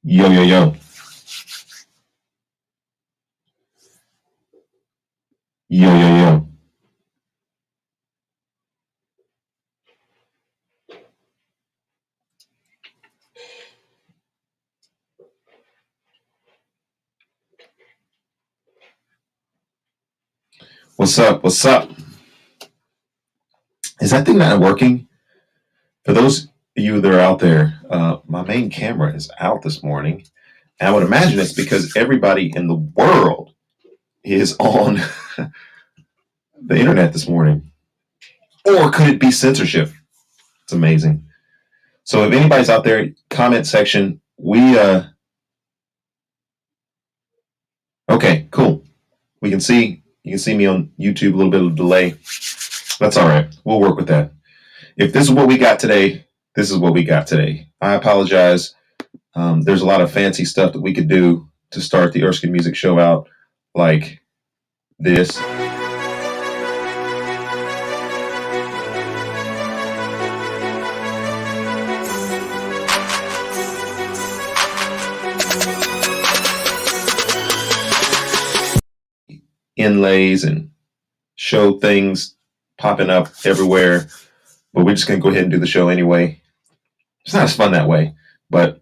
Yo, yo, yo. Yo, yo, yo. What's up? What's up? Is that thing not working? For those of you that are out there, my main camera is out this morning. And I would imagine it's because everybody in the world is on the internet this morning. Or could it be censorship? It's amazing. So if anybody's out there, comment section, okay, cool. You can see me on YouTube, a little bit of delay. That's all right. We'll work with that. If this is what we got today, this is what we got today. I apologize. There's a lot of fancy stuff that we could do to start the Erskin Music Show out, like this. Inlays and show things popping up everywhere, but we're just going to go ahead and do the show anyway. It's not as fun that way, but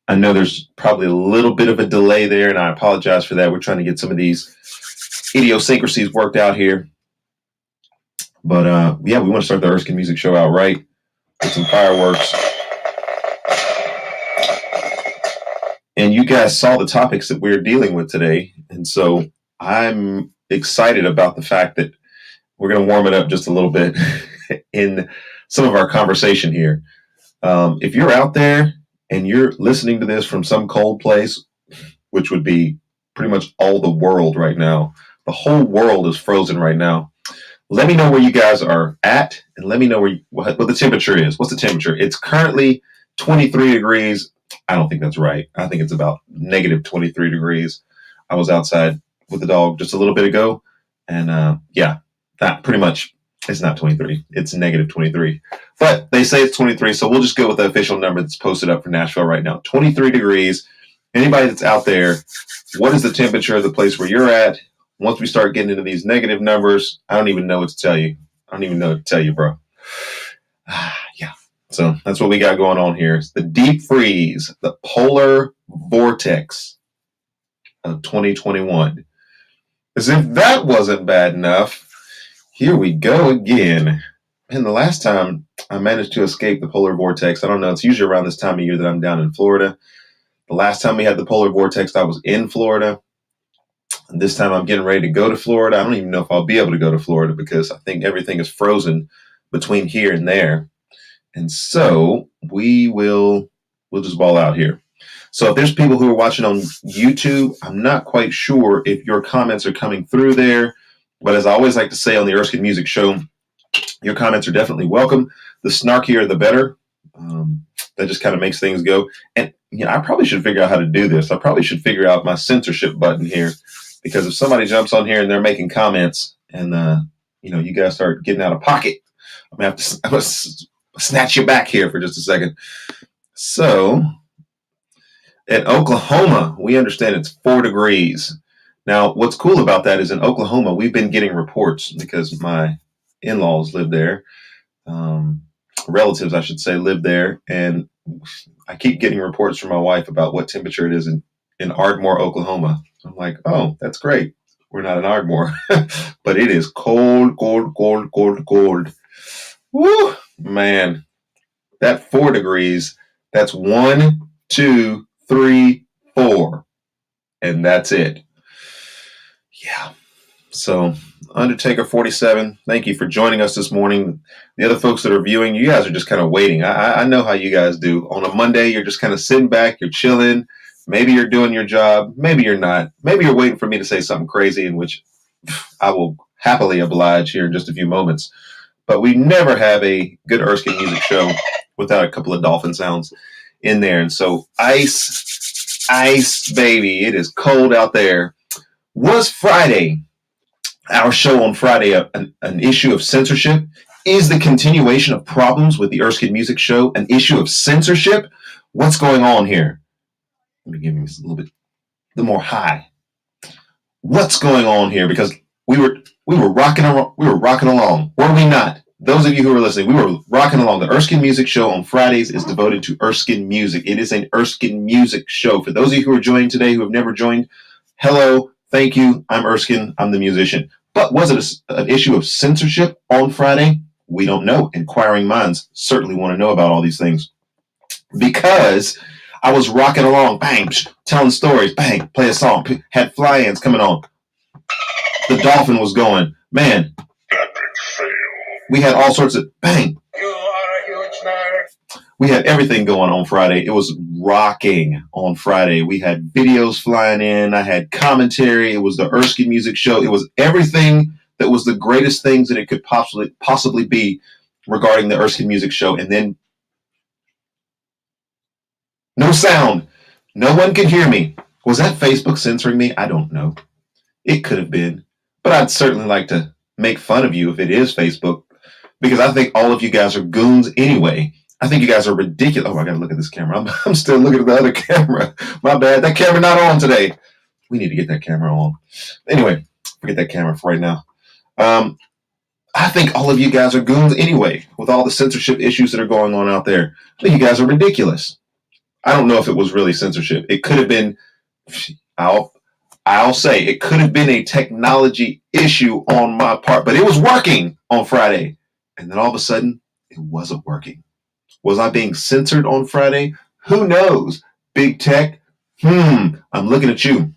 I know there's probably a little bit of a delay there, and I apologize for that. We're trying to get some of these idiosyncrasies worked out here. But yeah, we want to start the Erskin Music Show out right with some fireworks. And you guys saw the topics that we're dealing with today. And so I'm excited about the fact that we're going to warm it up just a little bit in some of our conversation here. If you're out there and you're listening to this from some cold place, which would be pretty much all the world right now, the whole world is frozen right now. Let me know where you guys are at, and let me know what the temperature is. What's the temperature? It's currently 23 degrees. I don't think that's right. I think it's about negative 23 degrees. I was outside with the dog just a little bit ago, and yeah, that pretty much, it's not 23. It's negative 23. But they say it's 23, so we'll just go with the official number that's posted up for Nashville right now. 23 degrees. Anybody that's out there, what is the temperature of the place where you're at? Once we start getting into these negative numbers, I don't even know what to tell you. I don't even know what to tell you, bro. Yeah. So that's what we got going on here. It's the deep freeze, the polar vortex of 2021. As if that wasn't bad enough, here we go again. And the last time I managed to escape the polar vortex, I don't know, it's usually around this time of year that I'm down in Florida. The last time we had the polar vortex, I was in Florida. And this time I'm getting ready to go to Florida. I don't even know if I'll be able to go to Florida because I think everything is frozen between here and there. And so we'll just ball out here. So if there's people who are watching on YouTube, I'm not quite sure if your comments are coming through there. But as I always like to say on the Erskin Music Show, your comments are definitely welcome. The snarkier, the better. That just kind of makes things go. And I probably should figure out how to do this. I probably should figure out my censorship button here, because if somebody jumps on here and they're making comments and you guys start getting out of pocket, I'm gonna have to snatch you back here for just a second. So in Oklahoma, we understand it's 4 degrees. Now, what's cool about that is in Oklahoma, we've been getting reports because my in-laws live there. Relatives, I should say, live there. And I keep getting reports from my wife about what temperature it is in Ardmore, Oklahoma. I'm like, oh, that's great. We're not in Ardmore. But it is cold, cold, cold, cold, cold. Woo, man. That 4 degrees, that's 1, 2, 3, 4. And that's it. Yeah. So Undertaker 47, thank you for joining us this morning. The other folks that are viewing, you guys are just kind of waiting. I know how you guys do. On a Monday, you're just kind of sitting back, you're chilling. Maybe you're doing your job. Maybe you're not. Maybe you're waiting for me to say something crazy, in which I will happily oblige here in just a few moments. But we never have a good Erskin Music Show without a couple of dolphin sounds in there. And so ice, baby. It is cold out there. Was Friday, our show on Friday, an issue of censorship? Is the continuation of problems with the Erskin Music Show an issue of censorship? What's going on here? Let me give you a little bit the more high. What's going on here? Because we were rocking along, were we not? Those of you who are listening, we were rocking along. The Erskin Music Show on Fridays is devoted to Erskin music. It is an Erskin music show. For those of you who are joining today who have never joined, hello, thank you. I'm Erskin. I'm the musician. But was it an issue of censorship on Friday? We don't know. Inquiring minds certainly want to know about all these things. Because I was rocking along, bang, telling stories, bang, play a song, had fly-ins coming on. The dolphin was going, man. We had all sorts of, bang. You are a huge nerd. We had everything going on Friday. It was rocking on Friday. We had videos flying in. I had commentary. It was the Erskin Music Show. It was everything that was the greatest things that it could possibly be regarding the Erskin Music Show. And then no sound. No one could hear me. Was that Facebook censoring me? I don't know. It could have been. But I'd certainly like to make fun of you if it is Facebook, because I think all of you guys are goons anyway. I think you guys are ridiculous. Oh, I got to look at this camera. I'm still looking at the other camera. My bad. That camera not on today. We need to get that camera on. Anyway, forget that camera for right now. I think all of you guys are goons anyway, with all the censorship issues that are going on out there. I think you guys are ridiculous. I don't know if it was really censorship. It could have been, I'll say, it could have been a technology issue on my part, but it was working on Friday. And then all of a sudden, it wasn't working. Was I being censored on Friday? Who knows? Big tech? I'm looking at you.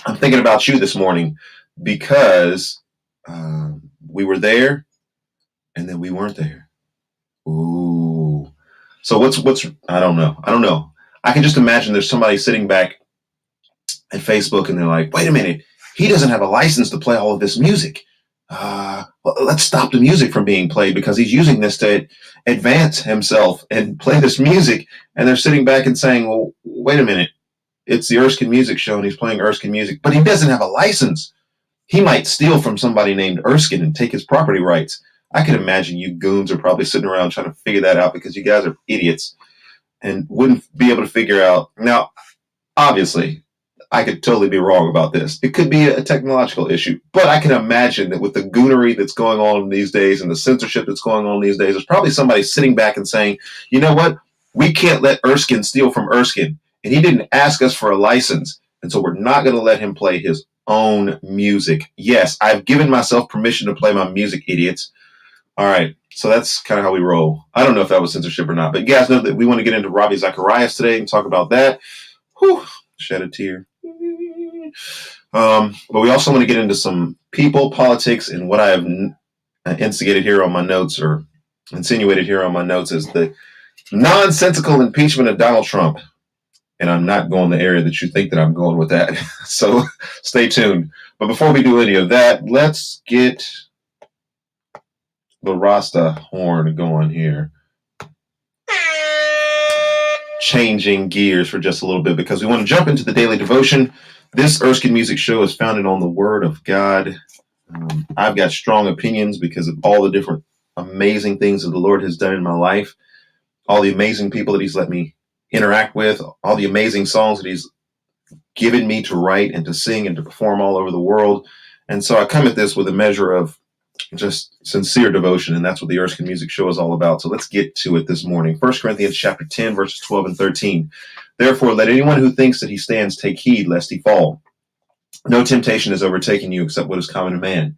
I'm thinking about you this morning because we were there and then we weren't there. Ooh. So what's I don't know. I can just imagine there's somebody sitting back at Facebook and they're like, wait a minute, he doesn't have a license to play all of this music. Well, let's stop the music from being played because he's using this to advance himself and play this music. And they're sitting back and saying, well, wait a minute, it's the Erskin Music Show and he's playing Erskin music, but he doesn't have a license. He might steal from somebody named Erskin and take his property rights. I can imagine you goons are probably sitting around trying to figure that out because you guys are idiots and wouldn't be able to figure out. Now, obviously, I could totally be wrong about this. It could be a technological issue, but I can imagine that with the goonery that's going on these days and the censorship that's going on these days, there's probably somebody sitting back and saying, you know what? We can't let Erskin steal from Erskin. And he didn't ask us for a license. And so we're not going to let him play his own music. Yes, I've given myself permission to play my music, idiots. All right. So that's kind of how we roll. I don't know if that was censorship or not, but you guys know that we want to get into Ravi Zacharias today and talk about that. Whew, shed a tear. But we also want to get into some people, politics, and what I have instigated here on my notes or insinuated here on my notes is the nonsensical impeachment of Donald Trump. And I'm not going the area that you think that I'm going with that. So stay tuned. But before we do any of that, let's get the Rasta horn going here. Changing gears for just a little bit because we want to jump into the daily devotion. This Erskin Music Show is founded on the Word of God. I've got strong opinions because of all the different amazing things that the Lord has done in my life, all the amazing people that He's let me interact with, all the amazing songs that He's given me to write and to sing and to perform all over the world. And so I come at this with a measure of just sincere devotion, and that's what the Erskin Music Show is all about. So let's get to it this morning. 1 Corinthians chapter 10, verses 12 and 13. Therefore, let anyone who thinks that he stands take heed lest he fall. No temptation has overtaken you except what is common to man.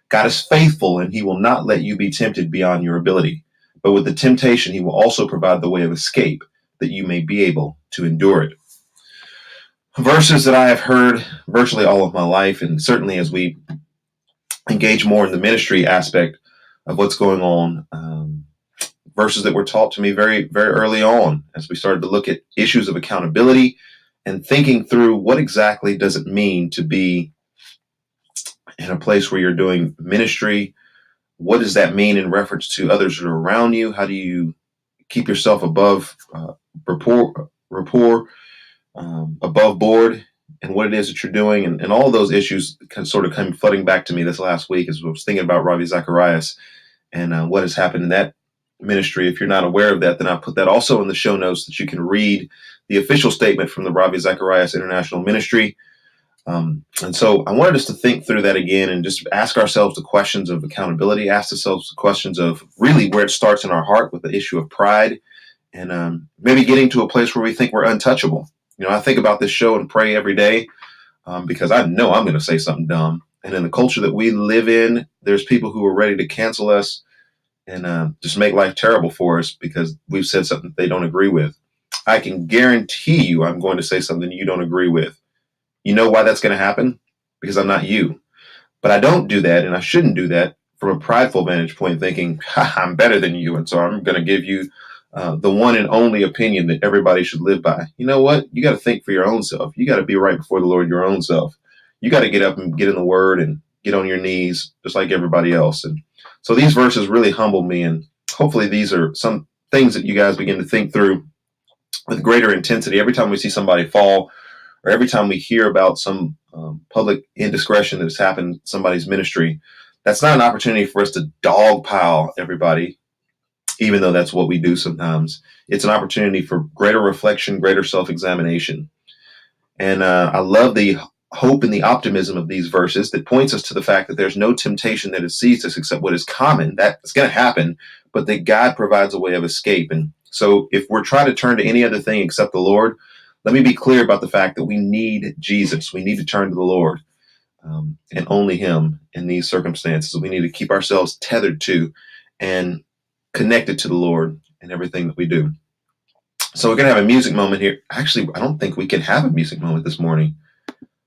God is faithful, and he will not let you be tempted beyond your ability. But with the temptation, he will also provide the way of escape, that you may be able to endure it. Verses that I have heard virtually all of my life, and certainly as we engage more in the ministry aspect of what's going on, verses that were taught to me very, very early on as we started to look at issues of accountability and thinking through what exactly does it mean to be in a place where you're doing ministry. What does that mean in reference to others that are around you? How do you keep yourself above rapport, above board, and what it is that you're doing, and all of those issues sort of come flooding back to me this last week as I was thinking about Ravi Zacharias. and what has happened in that ministry. If you're not aware of that, then I'll put that also in the show notes that you can read the official statement from the Ravi Zacharias International Ministry. And so I wanted us to think through that again and just ask ourselves the questions of accountability, ask ourselves the questions of really where it starts in our heart with the issue of pride, and maybe getting to a place where we think we're untouchable. I think about this show and pray every day because I know I'm going to say something dumb. And in the culture that we live in, there's people who are ready to cancel us and just make life terrible for us because we've said something they don't agree with. I can guarantee you I'm going to say something you don't agree with. You know why that's going to happen? Because I'm not you. But I don't do that, and I shouldn't do that from a prideful vantage point, thinking, I'm better than you, and so I'm going to give you the one and only opinion that everybody should live by. You know what? You got to think for your own self. You got to be right before the Lord your own self. You got to get up and get in the Word and get on your knees just like everybody else. And so these verses really humble me, and hopefully these are some things that you guys begin to think through with greater intensity every time we see somebody fall, or every time we hear about some public indiscretion that's happened in somebody's ministry. That's not an opportunity for us to dogpile everybody, even though that's what we do sometimes. It's an opportunity for greater reflection, greater self-examination. And I love the hope and the optimism of these verses that points us to the fact that there's no temptation that has seized us except what is common. That's going to happen, but that God provides a way of escape. And so if we're trying to turn to any other thing except the Lord, let me be clear about the fact that we need Jesus. We need to turn to the Lord and only Him in these circumstances. We need to keep ourselves tethered to and connected to the Lord in everything that we do. So we're going to have a music moment here. Actually, I don't think we can have a music moment this morning.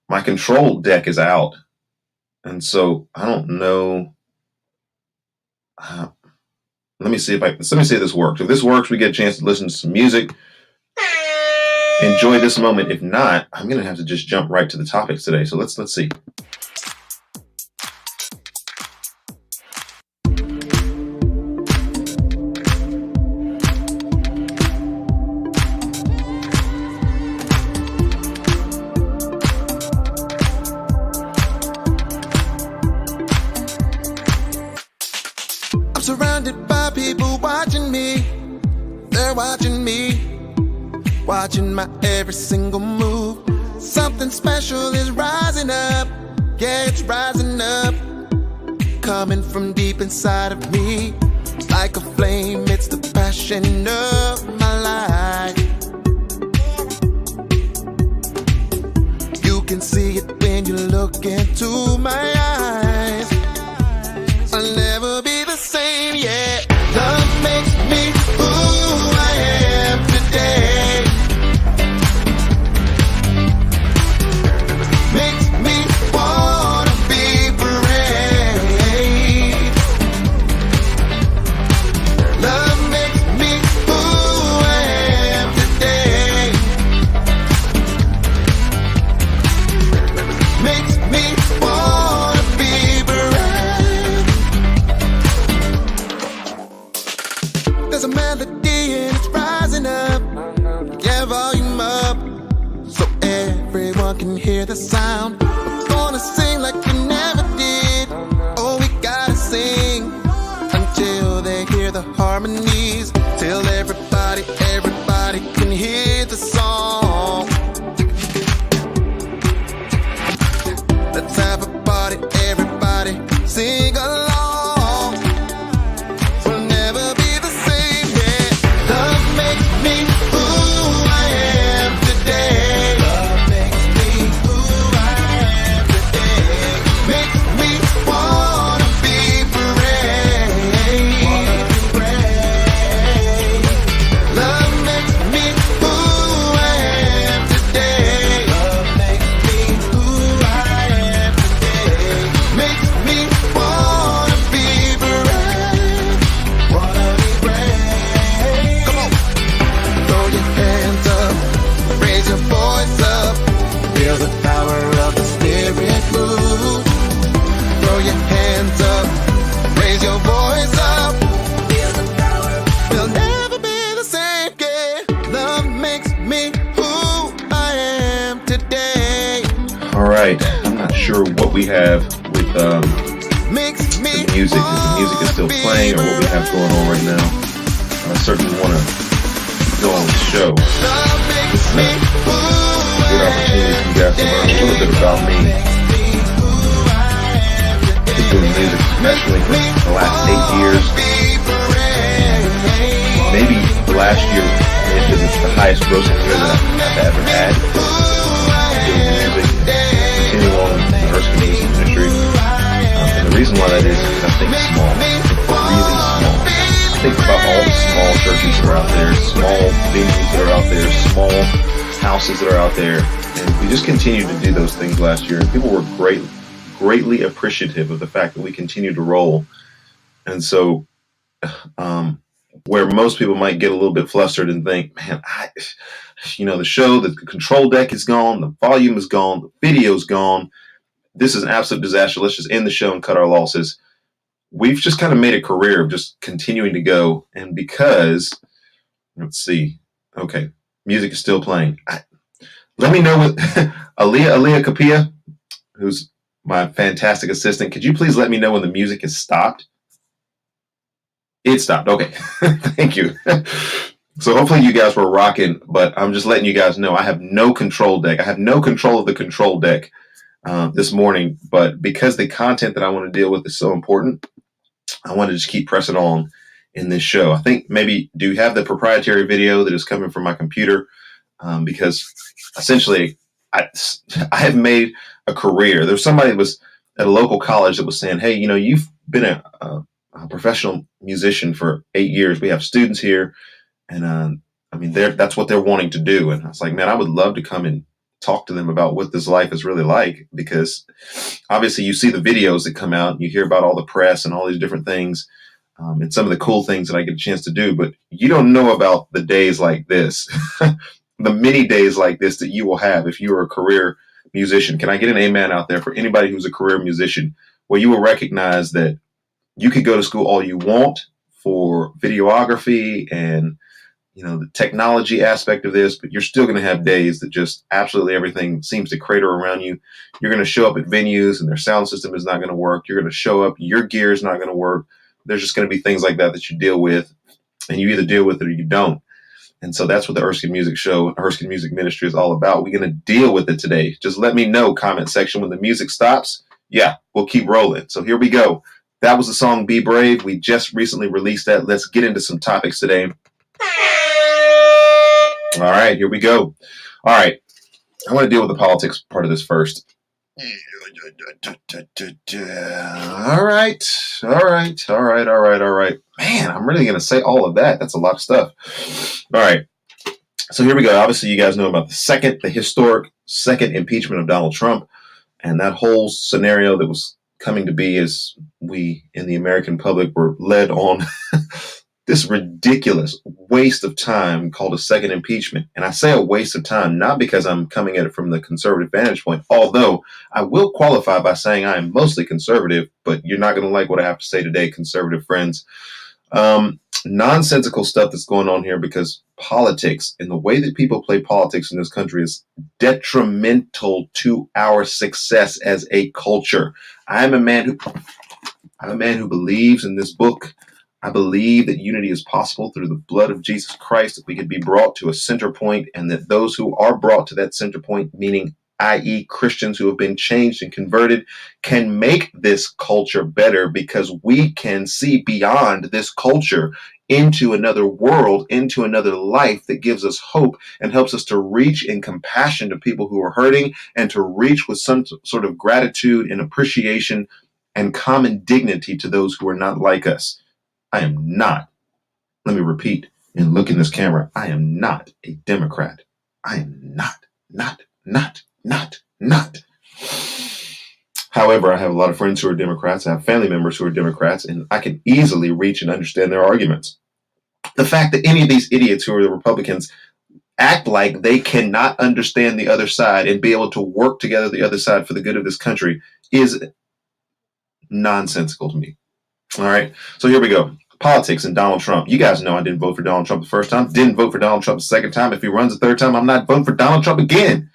My control deck is out. And so I don't know. Let me see if this works. If this works, we get a chance to listen to some music. Enjoy this moment. If not, I'm going to have to just jump right to the topics today. So let's see. I'm surrounded by people watching me. They're watching me. Watching my every single move. Something special is rising up. Yeah, it's rising up. Coming from deep inside of me. Like a flame, it's the passion of my life. You can see it when you look into my eyes. I'll never be the same, yeah. Love makes me who I am today. Can hear the sound. I'm gonna sing like we never did. Oh, we gotta sing until they hear the harmonies. Till everybody can hear the song. Let's have a party, everybody sing along. We'll never be the same, yeah. Love makes me who I am today. I'm not sure what we have with the music, if the music is still playing or what we have going on right now. I certainly want to go on the show. This is a good opportunity for you guys to learn a little bit about me. I've been doing music professionally for the last 8 years. Maybe the last year is the highest grossing year that I've ever had. Doing music, continuing on in the Erskin music industry. And the reason why that is because I think small, really small. I think about all the small churches that are out there, small venues that are out there, small houses that are out there. And we just continued to do those things last year. And people were greatly appreciative of the fact that we continued to roll. And so, where most people might get a little bit flustered and think, man, the show, the control deck is gone, the volume is gone, the video's gone. This is an absolute disaster. Let's just end the show and cut our losses. We've just kind of made a career of just continuing to go. And because, let's see, okay, music is still playing. Let me know what, Aaliyah Kapia, who's my fantastic assistant, could you please let me know when the music has stopped? It stopped. Okay. Thank you. So hopefully you guys were rocking, but I'm just letting you guys know I have no control deck. I have no control of the control deck this morning, but because the content that I want to deal with is so important, I want to just keep pressing on in this show. I think maybe, do you have the proprietary video that is coming from my computer? Because essentially I have made a career. There's somebody that was at a local college that was saying, hey, you've been a professional musician for 8 years. We have students here, and that's what they're wanting to do. And I was like, man, I would love to come and talk to them about what this life is really like, because obviously you see the videos that come out and you hear about all the press and all these different things, and some of the cool things that I get a chance to do, but you don't know about the days like this, the many days like this that you will have if you are a career musician. Can I get an amen out there for anybody who's a career musician, where you will recognize that you could go to school all you want for videography and, the technology aspect of this, but you're still going to have days that just absolutely everything seems to crater around you. You're going to show up at venues and their sound system is not going to work. You're going to show up, your gear is not going to work. There's just going to be things like that you deal with, and you either deal with it or you don't. And so that's what the Erskin Music Show, Erskin Music Ministry is all about. We're going to deal with it today. Just let me know, comment section, when the music stops. Yeah, we'll keep rolling. So here we go. That was the song Be Brave. We just recently released that. Let's get into some topics today. All right, here we go. All right, I want to deal with the politics part of this first. All right. Man, I'm really going to say all of that. That's a lot of stuff. All right, so here we go. Obviously, you guys know about the historic second impeachment of Donald Trump, and that whole scenario that was coming to be as we in the American public were led on this ridiculous waste of time called a second impeachment. And I say a waste of time, not because I'm coming at it from the conservative vantage point, although I will qualify by saying I am mostly conservative, but you're not going to like what I have to say today, conservative friends. Nonsensical stuff that's going on here, because politics and the way that people play politics in this country is detrimental to our success as a culture. I'm a man who believes in this book. I believe that unity is possible through the blood of Jesus Christ, that we can be brought to a center point, and that those who are brought to that center point, meaning i.e. Christians who have been changed and converted, can make this culture better, because we can see beyond this culture into another world, into another life that gives us hope and helps us to reach in compassion to people who are hurting, and to reach with some sort of gratitude and appreciation and common dignity to those who are not like us. I am not, let me repeat and look in this camera, I am not a Democrat. I am not. However, I have a lot of friends who are Democrats. I have family members who are Democrats, and I can easily reach and understand their arguments. The fact that any of these idiots who are the Republicans act like they cannot understand the other side and be able to work together the other side for the good of this country is nonsensical to me. All right, so here we go. Politics and Donald Trump. You guys know I didn't vote for Donald Trump the first time, didn't vote for Donald Trump the second time. If he runs the third time, I'm not voting for Donald Trump again,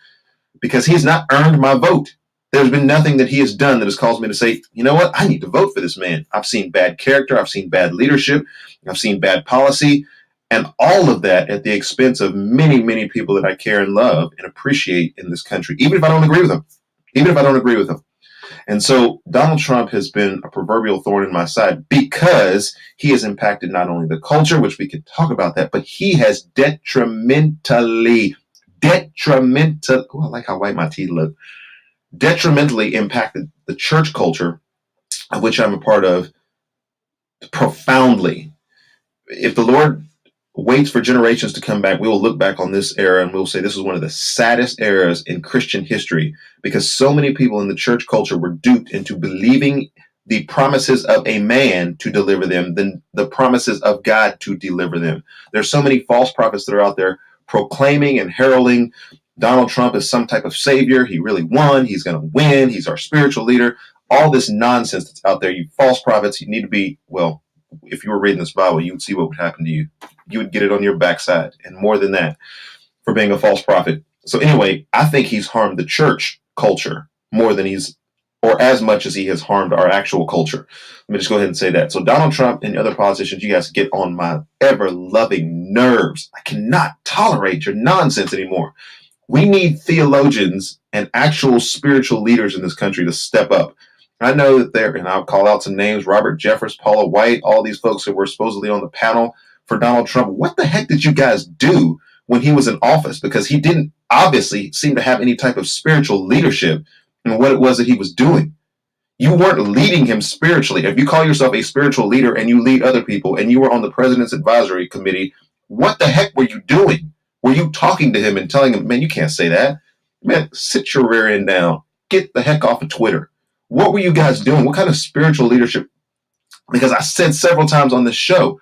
because he's not earned my vote. There's been nothing that he has done that has caused me to say, you know what, I need to vote for this man. I've seen bad character. I've seen bad leadership. I've seen bad policy. And all of that at the expense of many, many people that I care and love and appreciate in this country, even if I don't agree with them. Even if I don't agree with them. And so Donald Trump has been a proverbial thorn in my side because he has impacted not only the culture, which we could talk about that, but he has detrimentally, I like how white my teeth look, detrimentally impacted the church culture, of which I'm a part of, profoundly. If the Lord waits for generations to come back, we will look back on this era and we'll say this was one of the saddest eras in Christian history because so many people in the church culture were duped into believing the promises of a man to deliver them than the promises of God to deliver them. There's so many false prophets that are out there proclaiming and heralding Donald Trump as some type of savior. He really won. He's going to win. He's our spiritual leader. All this nonsense that's out there, you false prophets, you need to be, well, if you were reading this Bible, you would see what would happen to you. You would get it on your backside, and more than that, for being a false prophet. So anyway, I think he's harmed the church culture more than or as much as he has harmed our actual culture. Let me just go ahead and say that. So Donald Trump and other politicians, you guys get on my ever-loving nerves. I cannot tolerate your nonsense anymore. We need theologians and actual spiritual leaders in this country to step up. I know that and I'll call out some names, Robert Jeffress, Paula White, all these folks that were supposedly on the panel for Donald Trump. What the heck did you guys do when he was in office? Because he didn't obviously seem to have any type of spiritual leadership in what it was that he was doing. You weren't leading him spiritually. If you call yourself a spiritual leader and you lead other people and you were on the president's advisory committee, what the heck were you doing? Were you talking to him and telling him, man, you can't say that? Man, sit your rear end down. Get the heck off of Twitter. What were you guys doing? What kind of spiritual leadership? Because I said several times on this show,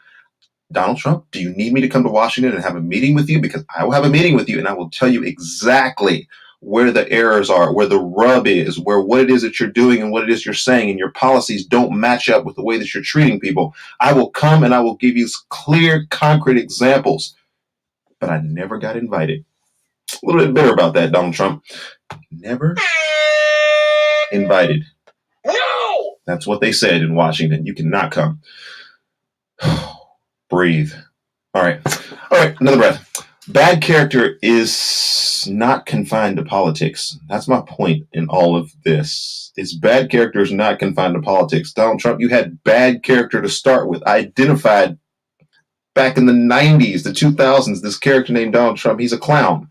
Donald Trump, do you need me to come to Washington and have a meeting with you? Because I will have a meeting with you and I will tell you exactly where the errors are, where the rub is, what it is that you're doing and what it is you're saying, and your policies don't match up with the way that you're treating people. I will come and I will give you clear, concrete examples. But I never got invited. A little bit bitter about that, Donald Trump. Never invited. No! That's what they said in Washington. You cannot come. Breathe. All right. Another breath. Bad character is not confined to politics. That's my point in all of this. Bad character is not confined to politics. Donald Trump, you had bad character to start with. I identified back in the 90s, the 2000s, this character named Donald Trump. He's a clown.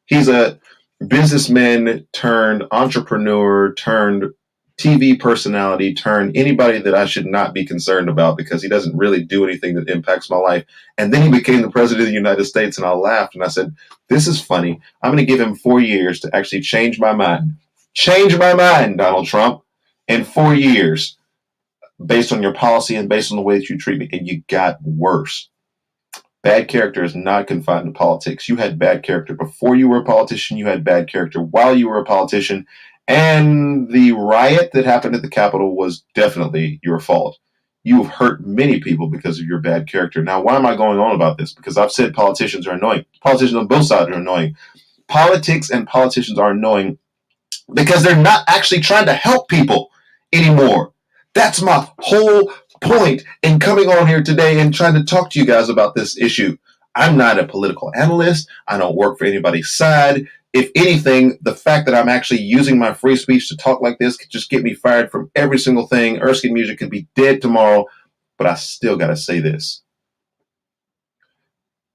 He's a businessman turned entrepreneur turned TV personality turned anybody that I should not be concerned about because he doesn't really do anything that impacts my life. And then he became the president of the United States, and I laughed and I said, this is funny. I'm going to give him 4 years to actually change my mind. Change my mind, Donald Trump, in 4 years based on your policy and based on the way that you treat me. And you got worse. Bad character is not confined to politics. You had bad character before you were a politician. You had bad character while you were a politician. And the riot that happened at the Capitol was definitely your fault. You have hurt many people because of your bad character. Now, why am I going on about this? Because I've said politicians are annoying. Politicians on both sides are annoying. Politics and politicians are annoying because they're not actually trying to help people anymore. That's my whole point in coming on here today and trying to talk to you guys about this issue. I'm not a political analyst. I don't work for anybody's side. If anything, the fact that I'm actually using my free speech to talk like this could just get me fired from every single thing. Erskin Music could be dead tomorrow, but I still got to say this.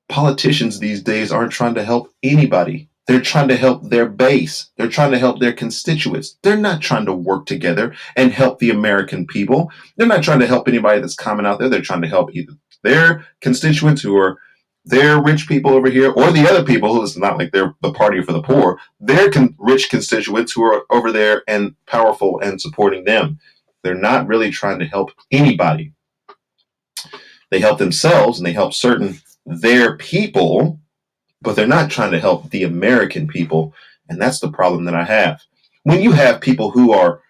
Politicians these days aren't trying to help anybody. They're trying to help their base. They're trying to help their constituents. They're not trying to work together and help the American people. They're not trying to help anybody that's common out there. They're trying to help either their constituents who are their rich people over here, or the other people who it's not like they're the party for the poor, their rich constituents who are over there and powerful and supporting them. They're not really trying to help anybody. They help themselves and they help their people, but they're not trying to help the American people. And that's the problem that I have. When you have people who are,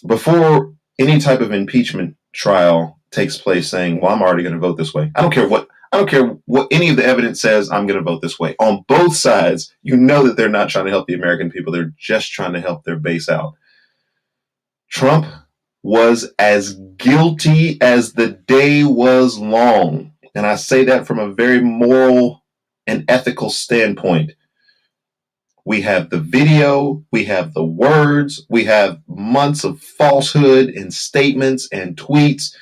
before any type of impeachment trial takes place, saying, well, I'm already going to vote this way. I don't care what. I don't care what any of the evidence says, I'm going to vote this way. On both sides, you know that they're not trying to help the American people. They're just trying to help their base out. Trump was as guilty as the day was long. And I say that from a very moral and ethical standpoint. We have the video, we have the words, we have months of falsehood and statements and tweets.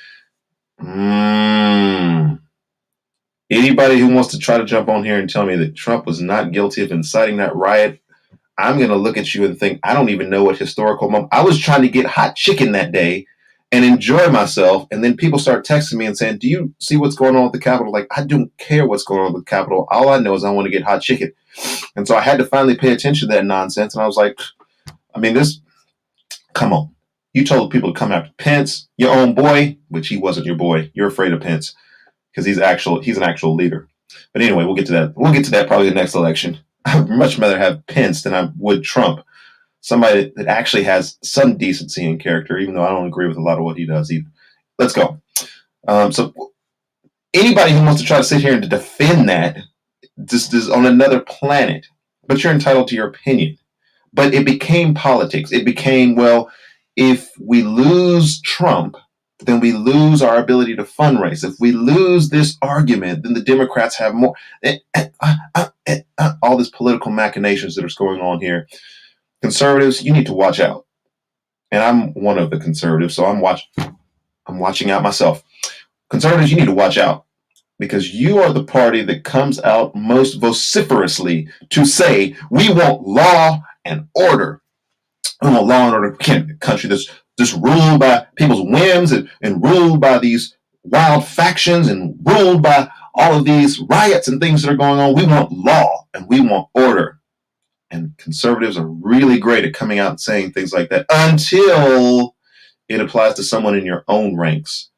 Anybody who wants to try to jump on here and tell me that Trump was not guilty of inciting that riot, I'm going to look at you and think, I don't even know what historical moment. I was trying to get hot chicken that day and enjoy myself. And then people start texting me and saying, do you see what's going on with the Capitol? Like, I don't care what's going on with the Capitol. All I know is I want to get hot chicken. And so I had to finally pay attention to that nonsense. And I was like, I mean, come on. You told people to come after Pence, your own boy, which he wasn't your boy. You're afraid of Pence because he's an actual leader. But anyway, we'll get to that. We'll get to that probably the next election. I'd much rather have Pence than I would Trump. Somebody that actually has some decency and character, even though I don't agree with a lot of what he does either. Let's go. So anybody who wants to try to sit here and to defend that just is on another planet. But you're entitled to your opinion. But it became politics. It became, well, if we lose Trump, then we lose our ability to fundraise. If we lose this argument, then the Democrats have more. All this political machinations that are going on here. Conservatives, you need to watch out. And I'm one of the conservatives, so I'm watching out myself. Conservatives, you need to watch out because you are the party that comes out most vociferously to say we want law and order. We want law and order. A country that's just ruled by people's whims and ruled by these wild factions and ruled by all of these riots and things that are going on. We want law and we want order. And conservatives are really great at coming out and saying things like that until it applies to someone in your own ranks.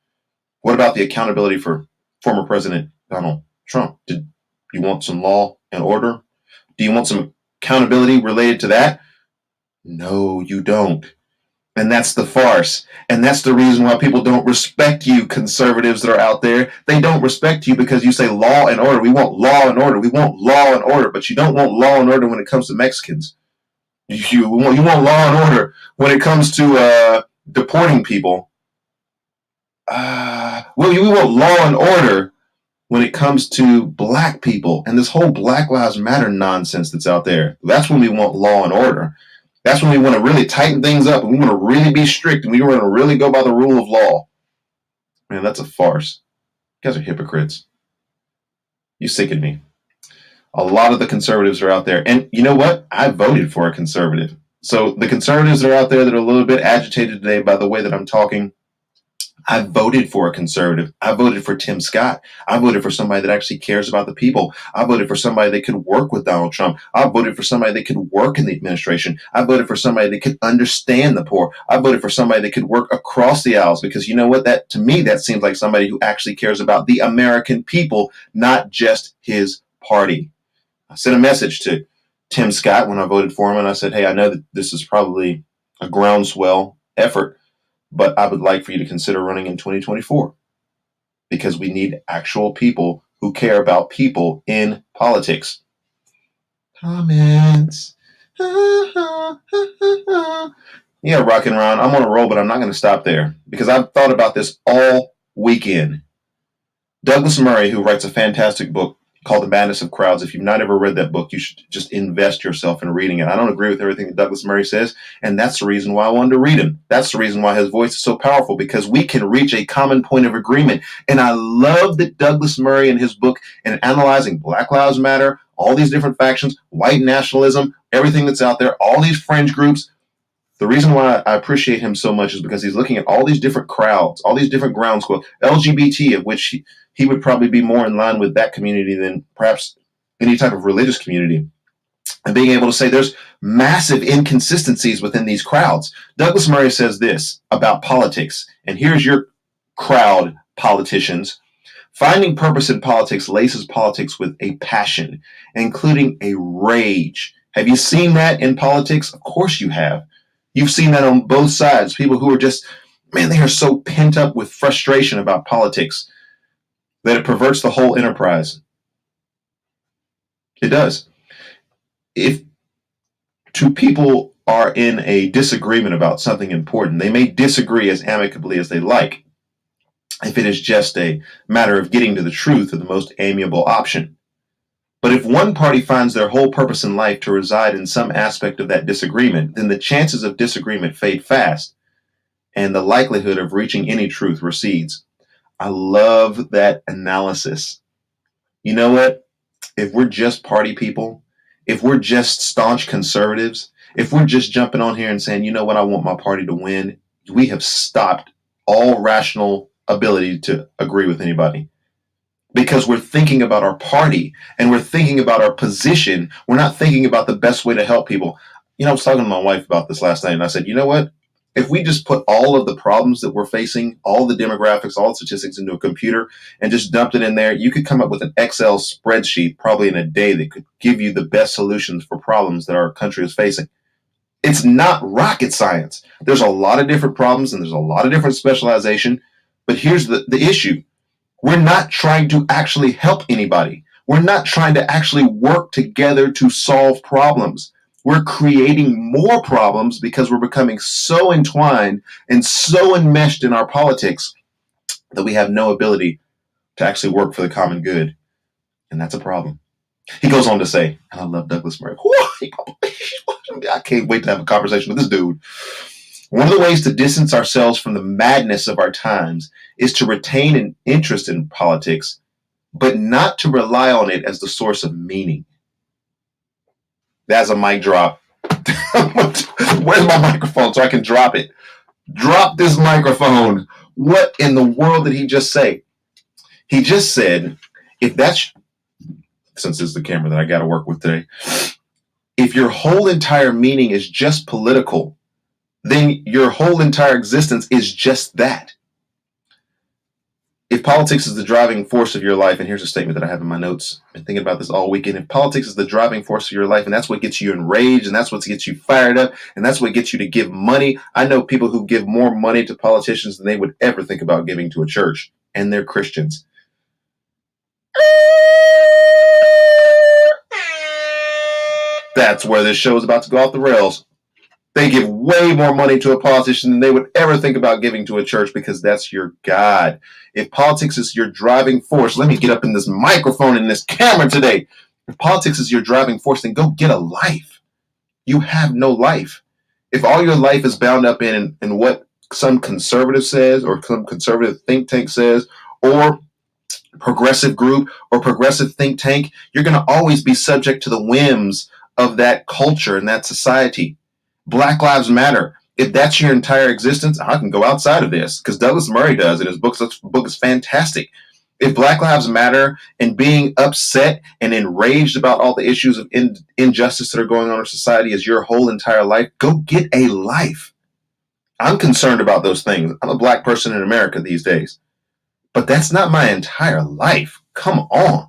What about the accountability for former President Donald Trump? Did you want some law and order? Do you want some accountability related to that? No, you don't. And that's the farce. And that's the reason why people don't respect you, conservatives that are out there. They don't respect you because you say law and order. We want law and order. We want law and order. But you don't want law and order when it comes to Mexicans. You want law and order when it comes to deporting people. We want law and order when it comes to black people and this whole Black Lives Matter nonsense that's out there. That's when we want law and order. That's when we want to really tighten things up and we want to really be strict and we want to really go by the rule of law. Man, that's a farce. You guys are hypocrites. You sicken me. A lot of the conservatives are out there. And you know what? I voted for a conservative. So the conservatives that are out there that are a little bit agitated today by the way that I'm talking, I voted for a conservative. I voted for Tim Scott. I voted for somebody that actually cares about the people. I voted for somebody that could work with Donald Trump. I voted for somebody that could work in the administration. I voted for somebody that could understand the poor. I voted for somebody that could work across the aisles because you know what? That to me, that seems like somebody who actually cares about the American people, not just his party. I sent a message to Tim Scott when I voted for him and I said, hey, I know that this is probably a groundswell effort, but I would like for you to consider running in 2024 because we need actual people who care about people in politics. Comments. Yeah, Rock and Ron, I'm on a roll, but I'm not going to stop there because I've thought about this all weekend. Douglas Murray, who writes a fantastic book called The Madness of Crowds. If you've not ever read that book, you should just invest yourself in reading it. I don't agree with everything that Douglas Murray says, and that's the reason why I wanted to read him. That's the reason why his voice is so powerful, because we can reach a common point of agreement. And I love that Douglas Murray in his book, and analyzing Black Lives Matter, all these different factions, white nationalism, everything that's out there, all these fringe groups, the reason why I appreciate him so much is because he's looking at all these different crowds, all these different groundswell, LGBT, of which he would probably be more in line with that community than perhaps any type of religious community. And being able to say there's massive inconsistencies within these crowds. Douglas Murray says this about politics, and here's your crowd politicians. Finding purpose in politics laces politics with a passion, including a rage. Have you seen that in politics? Of course you have. You've seen that on both sides. People who are just, man, they are so pent up with frustration about politics. that it perverts the whole enterprise. It does. If two people are in a disagreement about something important, they may disagree as amicably as they like, if it is just a matter of getting to the truth of the most amiable option. But if one party finds their whole purpose in life to reside in some aspect of that disagreement, then the chances of disagreement fade fast, and the likelihood of reaching any truth recedes. I love that analysis. You know what? If we're just party people, if we're just staunch conservatives, if we're just jumping on here and saying, you know what, I want my party to win, we have stopped all rational ability to agree with anybody. Because we're thinking about our party and we're thinking about our position. We're not thinking about the best way to help people. I was talking to my wife about this last night, and I said, you know what? If we just put all of the problems that we're facing, all the demographics, all the statistics into a computer and just dumped it in there, you could come up with an Excel spreadsheet probably in a day that could give you the best solutions for problems that our country is facing. It's not rocket science. There's a lot of different problems and there's a lot of different specialization. But here's the issue. We're not trying to actually help anybody. We're not trying to actually work together to solve problems. We're creating more problems because we're becoming so entwined and so enmeshed in our politics that we have no ability to actually work for the common good. And that's a problem. He goes on to say, and I love Douglas Murray. I can't wait to have a conversation with this dude. One of the ways to distance ourselves from the madness of our times is to retain an interest in politics, but not to rely on it as the source of meaning. That's a mic drop. Where's my microphone so I can drop it? Drop this microphone. What in the world did he just say? He just said, if that's, since this is the camera that I got to work with today, if your whole entire meaning is just political, then your whole entire existence is just that. If politics is the driving force of your life, and here's a statement that I have in my notes, I've been thinking about this all weekend. If politics is the driving force of your life, and that's what gets you enraged, and that's what gets you fired up, and that's what gets you to give money. I know people who give more money to politicians than they would ever think about giving to a church, and they're Christians. That's where this show is about to go off the rails. They give way more money to a politician than they would ever think about giving to a church because that's your God. If politics is your driving force, let me get up in this microphone and this camera today. If politics is your driving force, then go get a life. You have no life. If all your life is bound up in what some conservative says or some conservative think tank says or progressive group or progressive think tank, you're going to always be subject to the whims of that culture and that society. Black Lives Matter. If that's your entire existence, I can go outside of this because Douglas Murray does, and his book is fantastic. If Black Lives Matter and being upset and enraged about all the issues of injustice that are going on in society is your whole entire life, go get a life. I'm concerned about those things. I'm a black person in America these days. But that's not my entire life. Come on.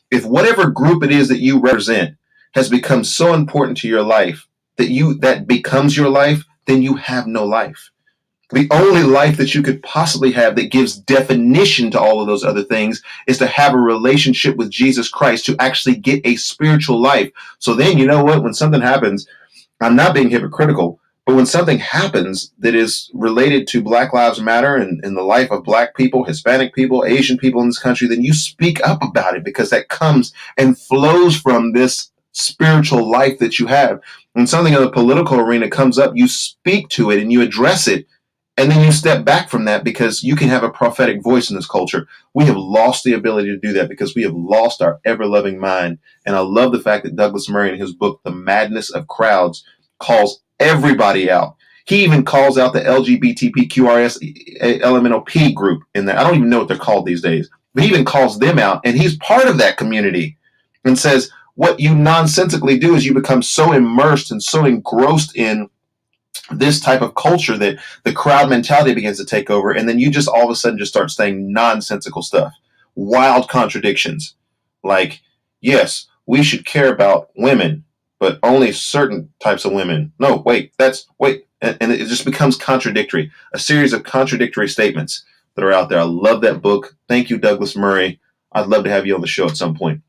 If whatever group it is that you represent has become so important to your life, that becomes your life, then you have no life. The only life that you could possibly have that gives definition to all of those other things is to have a relationship with Jesus Christ, to actually get a spiritual life. So then, you know what? When something happens, I'm not being hypocritical, but when something happens that is related to Black Lives Matter and the life of black people, Hispanic people, Asian people in this country, then you speak up about it because that comes and flows from this spiritual life that you have. When something in the political arena comes up, you speak to it and you address it, and then you step back from that because you can have a prophetic voice in this culture. We have lost the ability to do that because we have lost our ever-loving mind. And I love the fact that Douglas Murray in his book, The Madness of Crowds, calls everybody out. He even calls out the LGBTQRS LMNOP group in that. I don't even know what they're called these days, but he even calls them out, and he's part of that community and says, what you nonsensically do is you become so immersed and so engrossed in this type of culture that the crowd mentality begins to take over, and then you just all of a sudden just start saying nonsensical stuff, wild contradictions, like, yes, we should care about women, but only certain types of women. No, wait, and it just becomes contradictory, a series of contradictory statements. that are out there. I love that book. Thank you, Douglas Murray. I'd love to have you on the show at some point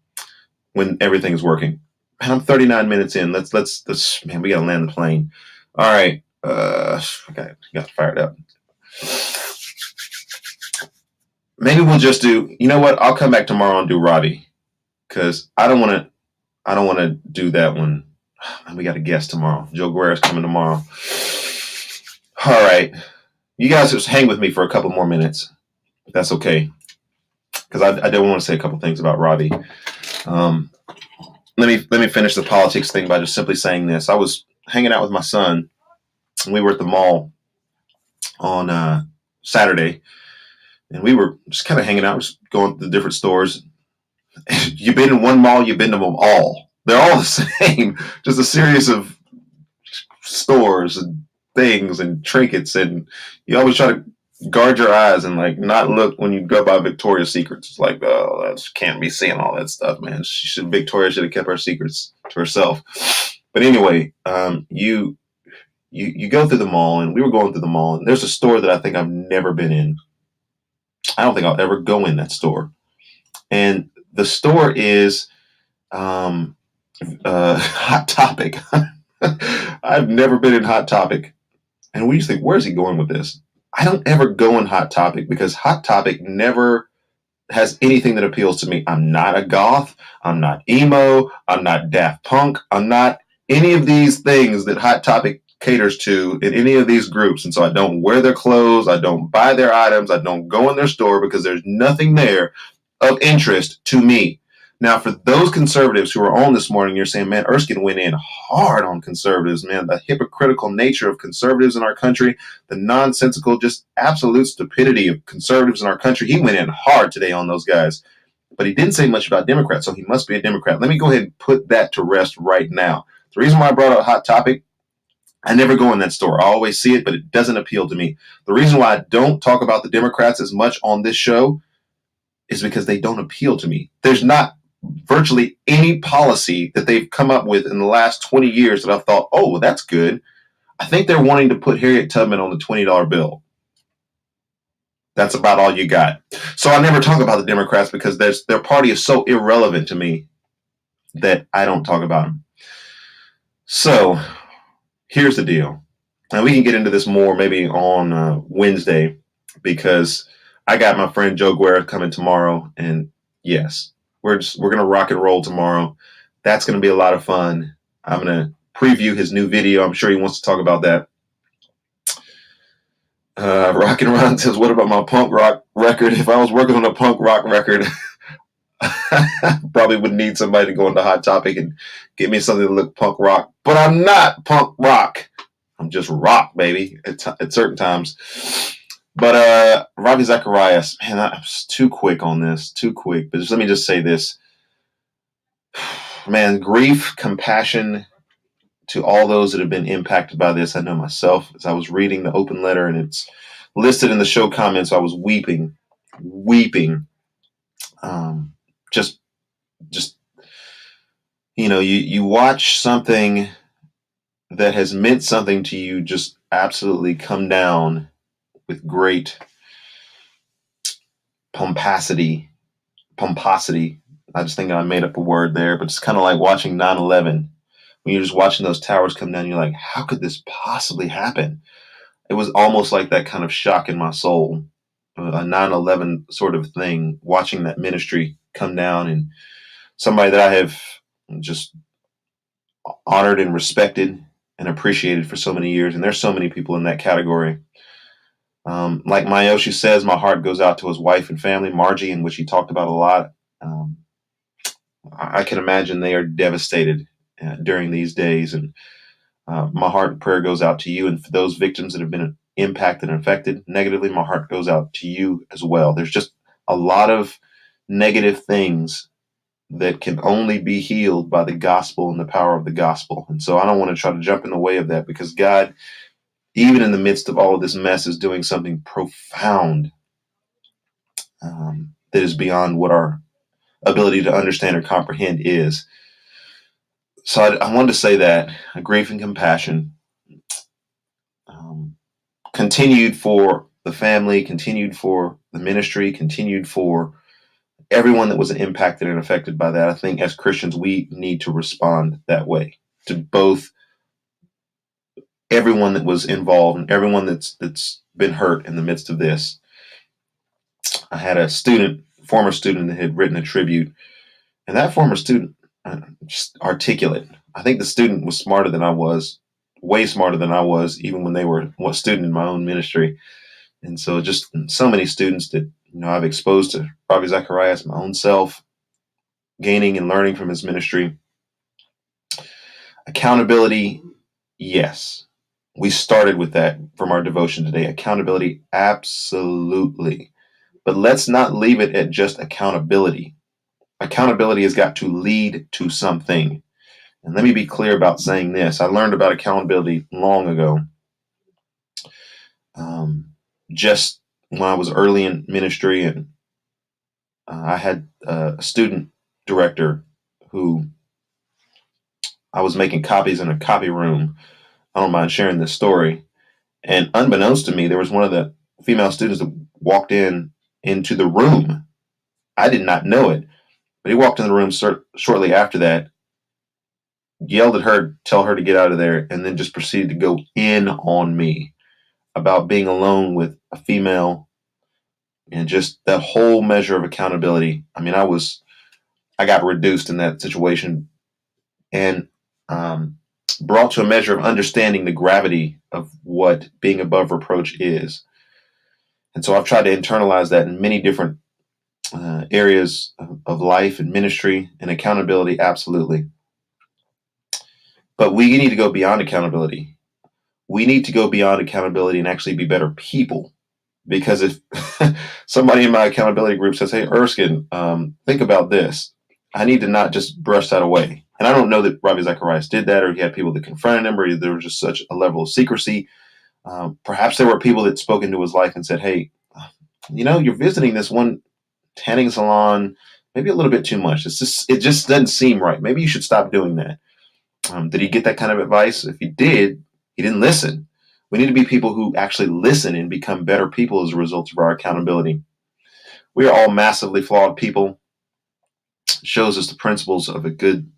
when everything's working. Man, I'm 39 minutes in. Let's man, we gotta land the plane. All right. I got fired up. Maybe we'll just do, you know what? I'll come back tomorrow and do Ravi. Because I don't want to do that one. We got a guest tomorrow. Joe Guerra's coming tomorrow. All right. You guys just hang with me for a couple more minutes. If that's okay. Because I do want to say a couple things about Ravi. Let me finish the politics thing by just simply saying this. I was hanging out with my son, and we were at the mall on Saturday, and we were just kind of hanging out, just going to the different stores. You've been in one mall, you've been to them all. They're all the same. Just a series of stores and things and trinkets, and you always try to guard your eyes and like not look when you go by Victoria's Secrets. It's like, oh, that can't be seeing all that stuff, man. Victoria should have kept her secrets to herself. But anyway, you go through the mall, and we were going through the mall, and there's a store that I think I've never been in. I don't think I'll ever go in that store. And the store is Hot Topic. I've never been in Hot Topic. And we used to think, where's he going with this? I don't ever go in Hot Topic because Hot Topic never has anything that appeals to me. I'm not a goth. I'm not emo. I'm not Daft Punk. I'm not any of these things that Hot Topic caters to in any of these groups. And so I don't wear their clothes. I don't buy their items. I don't go in their store because there's nothing there of interest to me. Now, for those conservatives who are on this morning, you're saying, man, Erskin went in hard on conservatives, man. The hypocritical nature of conservatives in our country, the nonsensical, just absolute stupidity of conservatives in our country. He went in hard today on those guys. But he didn't say much about Democrats, so he must be a Democrat. Let me go ahead and put that to rest right now. The reason why I brought up Hot Topic, I never go in that store. I always see it, but it doesn't appeal to me. The reason why I don't talk about the Democrats as much on this show is because they don't appeal to me. There's not virtually any policy that they've come up with in the last 20 years that I've thought, oh, well, that's good. I think they're wanting to put Harriet Tubman on the $20 bill. That's about all you got. So I never talk about the Democrats because their party is so irrelevant to me that I don't talk about them. So here's the deal. And we can get into this more maybe on Wednesday because I got my friend Joe Guerra coming tomorrow. And yes, we're going to rock and roll tomorrow. That's going to be a lot of fun. I'm going to preview his new video. I'm sure he wants to talk about that. Rockin' Ron says, what about my punk rock record? If I was working on a punk rock record, probably would need somebody to go into Hot Topic and get me something to look punk rock. But I'm not punk rock. I'm just rock, baby, at certain times. But Ravi Zacharias, man, I was too quick on this, too quick. But let me just say this. Man, grief, compassion to all those that have been impacted by this. I know myself, as I was reading the open letter, and it's listed in the show comments, I was weeping. Just you watch something that has meant something to you just absolutely come down with great pomposity. I just think I made up a word there, but it's kind of like watching 9/11. When you're just watching those towers come down, you're like, how could this possibly happen? It was almost like that kind of shock in my soul, a 9/11 sort of thing, watching that ministry come down, and somebody that I have just honored and respected and appreciated for so many years. And there's so many people in that category. Like Mayoshi says, my heart goes out to his wife and family, Margie, in which he talked about a lot. I can imagine they are devastated during these days. And my heart and prayer goes out to you. And for those victims that have been impacted and affected negatively, my heart goes out to you as well. There's just a lot of negative things that can only be healed by the gospel and the power of the gospel. And so I don't want to try to jump in the way of that, because God, even in the midst of all of this mess, is doing something profound that is beyond what our ability to understand or comprehend is. So I wanted to say that grief and compassion continued for the family, continued for the ministry, continued for everyone that was impacted and affected by that. I think as Christians, we need to respond that way to both everyone that was involved and everyone that's been hurt in the midst of this. I had a former student that had written a tribute, and that former student, just articulate. I think the student was smarter than I was, way smarter than I was, even when they were a student in my own ministry. And so, just so many students that I've exposed to Ravi Zacharias, my own self, gaining and learning from his ministry. Accountability, yes. We started with that from our devotion today. Accountability, absolutely. But let's not leave it at just accountability. Accountability has got to lead to something. And let me be clear about saying this. I learned about accountability long ago. Just when I was early in ministry, and I had a student director who I was making copies in a copy room. I don't mind sharing this story. And unbeknownst to me, there was one of the female students that walked into the room. I did not know it, but he walked in the room shortly after that, yelled at her, tell her to get out of there, and then just proceeded to go in on me about being alone with a female and just that whole measure of accountability. I mean, I got reduced in that situation and brought to a measure of understanding the gravity of what being above reproach is. And so I've tried to internalize that in many different areas of life and ministry and accountability, absolutely. But we need to go beyond accountability. We need to go beyond accountability and actually be better people. Because if somebody in my accountability group says, hey, Erskin, think about this, I need to not just brush that away. And I don't know that Ravi Zacharias did that, or he had people that confronted him, or there was just such a level of secrecy. Perhaps there were people that spoke into his life and said, hey, you're visiting this one tanning salon maybe a little bit too much. It just doesn't seem right. Maybe you should stop doing that. Did he get that kind of advice? If he did, he didn't listen. We need to be people who actually listen and become better people as a result of our accountability. We are all massively flawed people. It shows us the principles of a good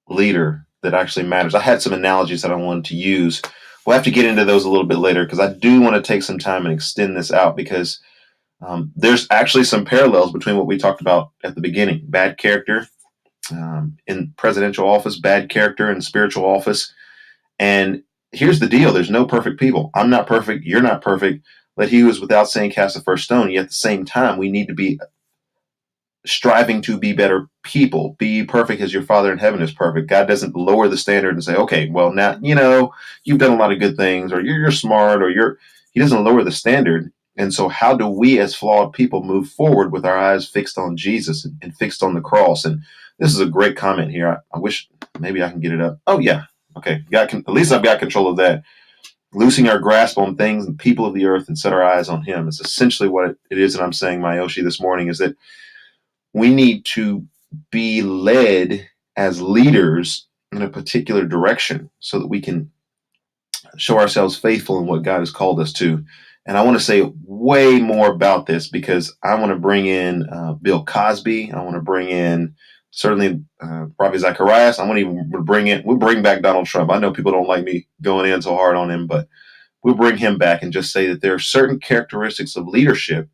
leader that actually matters. I had some analogies that I wanted to use. We'll have to get into those a little bit later because I do want to take some time and extend this out because there's actually some parallels between what we talked about at the beginning. Bad character in presidential office, bad character in spiritual office. And here's the deal. There's no perfect people. I'm not perfect. You're not perfect. Let he who is without sin cast the first stone. Yet at the same time, we need to be striving to be better people. Be perfect as your Father in heaven is perfect. God doesn't lower the standard and say, okay, well, now, you've done a lot of good things, or you're smart, or he doesn't lower the standard. And so how do we as flawed people move forward with our eyes fixed on Jesus and fixed on the cross? And this is a great comment here. I wish maybe I can get it up. Oh, yeah. Okay. At least I've got control of that. Loosing our grasp on things and people of the earth and set our eyes on him is essentially what it is that I'm saying, Mayoshi, this morning, is that we need to be led as leaders in a particular direction so that we can show ourselves faithful in what God has called us to. And I want to say way more about this because I want to bring in Bill Cosby. I want to bring in certainly Ravi Zacharias. I want to even we'll bring back Donald Trump. I know people don't like me going in so hard on him, but we'll bring him back and just say that there are certain characteristics of leadership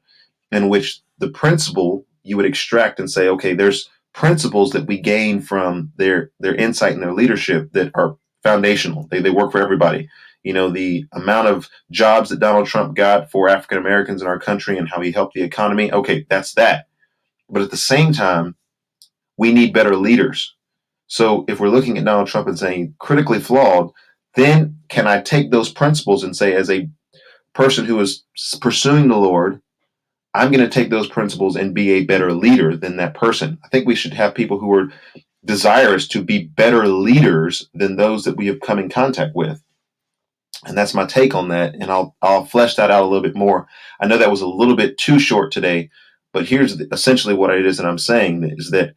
in which the principle you would extract and say, okay, there's principles that we gain from their insight and their leadership that are foundational. They work for everybody. The amount of jobs that Donald Trump got for African Americans in our country and how he helped the economy. Okay, that's that. But at the same time, we need better leaders. So if we're looking at Donald Trump and saying critically flawed, then can I take those principles and say, as a person who is pursuing the Lord, I'm going to take those principles and be a better leader than that person. I think we should have people who are desirous to be better leaders than those that we have come in contact with. And that's my take on that. And I'll flesh that out a little bit more. I know that was a little bit too short today, but here's essentially what it is that I'm saying is that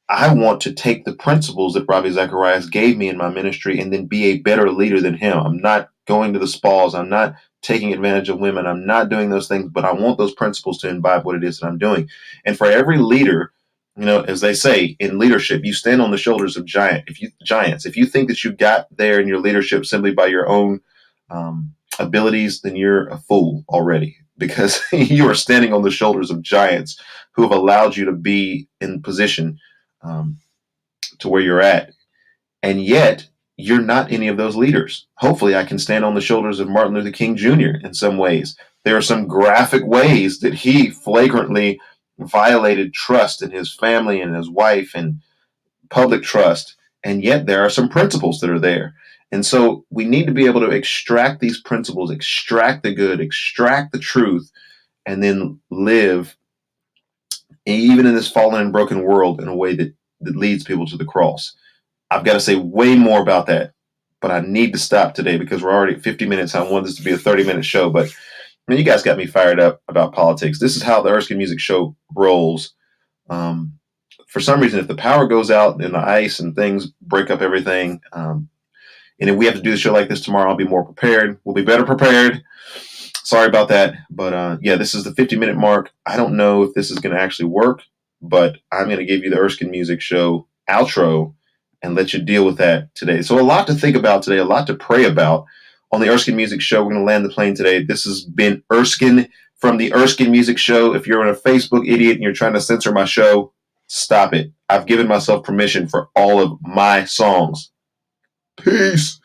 I want to take the principles that Ravi Zacharias gave me in my ministry and then be a better leader than him. I'm not going to the spas. I'm not taking advantage of women. I'm not doing those things, but I want those principles to imbibe what it is that I'm doing. And for every leader, as they say in leadership, you stand on the shoulders of giants. If you think that you got there in your leadership simply by your own abilities, then you're a fool already, because you are standing on the shoulders of giants who have allowed you to be in position to where you're at. And yet, you're not any of those leaders. Hopefully, I can stand on the shoulders of Martin Luther King Jr. in some ways. There are some graphic ways that he flagrantly violated trust in his family and his wife and public trust. And yet, there are some principles that are there. And so, we need to be able to extract these principles, extract the good, extract the truth, and then live, even in this fallen and broken world, in a way that leads people to the cross. I've got to say way more about that, but I need to stop today because we're already at 50 minutes. I want this to be a 30-minute show, but you guys got me fired up about politics. This is how the Erskin Music Show rolls. For some reason, if the power goes out and the ice and things break up everything, and if we have to do the show like this tomorrow, I'll be more prepared. We'll be better prepared. Sorry about that. But yeah, this is the 50-minute mark. I don't know if this is going to actually work, but I'm going to give you the Erskin Music Show outro and let you deal with that today. So a lot to think about today, a lot to pray about on the Erskin Music Show. We're going to land the plane today. This has been Erskin from the Erskin Music Show. If you're a Facebook idiot and you're trying to censor my show, stop it. I've given myself permission for all of my songs. Peace.